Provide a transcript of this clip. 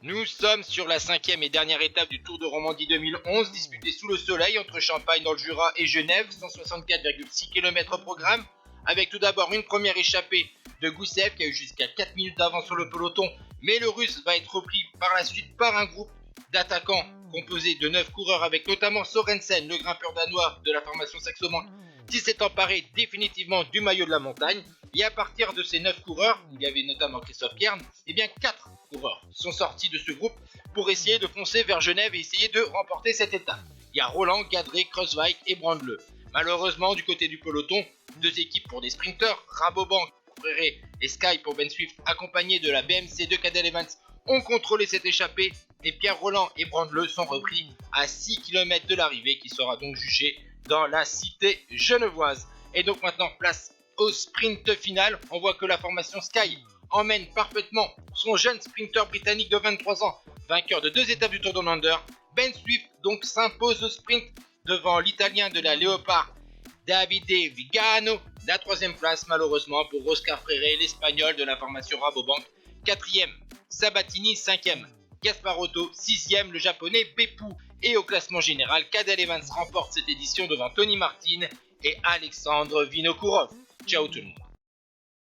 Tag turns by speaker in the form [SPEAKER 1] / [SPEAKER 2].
[SPEAKER 1] Nous sommes sur la 5e et dernière étape du Tour de Romandie 2011, disputée sous le soleil entre Champagne dans le Jura et Genève, 164,6 km au programme, avec tout d'abord une première échappée de Goussev qui a eu jusqu'à 4 minutes d'avance sur le peloton, mais le Russe va être repris par la suite par un groupe d'attaquants composé de 9 coureurs avec notamment Sorensen, le grimpeur danois de la formation Saxo-Bank, qui s'est emparé définitivement du maillot de la montagne. Et à partir de ces 9 coureurs, il y avait notamment Christophe Kern, et bien 4 coureurs sont sortis de ce groupe pour essayer de foncer vers Genève et essayer de remporter cette étape. Il y a Roland, Gadré, Kreuzweig et Brandle. Malheureusement, du côté du peloton, deux équipes pour des sprinteurs, Rabobank pour Fréré et Sky pour Ben Swift, accompagnés de la BMC de Cadel Evans, ont contrôlé cette échappée et Pierre Roland et Brandle sont repris à 6 km de l'arrivée qui sera donc jugée dans la cité genevoise. Et donc maintenant, place au sprint final. On voit que la formation Sky emmène parfaitement son jeune sprinter britannique de 23 ans, vainqueur de 2 étapes du Tour Down Under. Ben Swift donc s'impose au sprint devant l'italien de la Léopard, Davide Vigano. La 3e place malheureusement pour Oscar Freire, l'espagnol de la formation Rabobank. 4e, Sabatini. 5e, Gasparotto. 6e, le japonais Beppu. Et au classement général, Cadel Evans remporte cette édition devant Tony Martin et Alexandre Vinokourov. Ciao tout le monde.